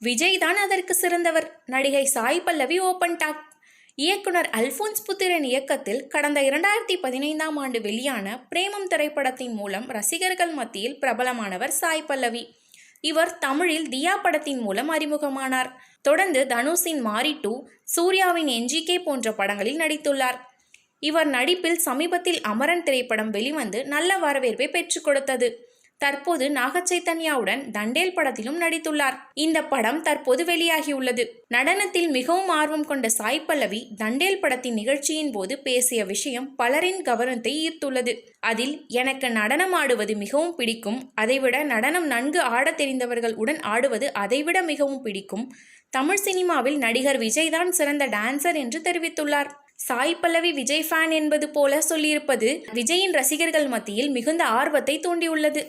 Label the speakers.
Speaker 1: விஜய் தான் அதற்கு சிறந்தவர். நடிகை சாய் பல்லவி ஓபன் டாக். இயக்குனர் அல்போன்ஸ் புத்திரன் இயக்கத்தில் கடந்த 2015ஆம் ஆண்டு வெளியான பிரேமம் திரைப்படத்தின் மூலம் ரசிகர்கள் மத்தியில் பிரபலமானவர் சாய் பல்லவி. இவர் தமிழில் தியா படத்தின் மூலம் அறிமுகமானார். தொடர்ந்து தனுஷின் மாரி 2, சூர்யாவின் NGK போன்ற படங்களில் நடித்துள்ளார். இவர் நடிப்பில் சமீபத்தில் அமரன் திரைப்படம் வெளிவந்து நல்ல வரவேற்பை பெற்றுக் கொடுத்தது. தற்போது நாகச்சைத்தன்யாவுடன் தண்டேல் படத்திலும் நடித்துள்ளார். இந்த படம் தற்போது வெளியாகியுள்ளது. நடனத்தில் மிகவும் ஆர்வம் கொண்ட சாய் பல்லவி தண்டேல் படத்தின் நிகழ்ச்சியின் போது பேசிய விஷயம் பலரின் கவனத்தை ஈர்த்துள்ளது. அதில், எனக்கு நடனம் ஆடுவது மிகவும் பிடிக்கும். அதைவிட நடனம் நன்கு ஆடத் தெரிந்தவர்கள் உடன் ஆடுவது அதைவிட மிகவும் பிடிக்கும். தமிழ் சினிமாவில் நடிகர் விஜய் தான் சிறந்த டான்சர் என்று தெரிவித்துள்ளார். சாய் பல்லவி விஜய் ஃபேன் என்பது போல சொல்லியிருப்பது விஜயின் ரசிகர்கள் மத்தியில் மிகுந்த ஆர்வத்தை தூண்டியுள்ளது.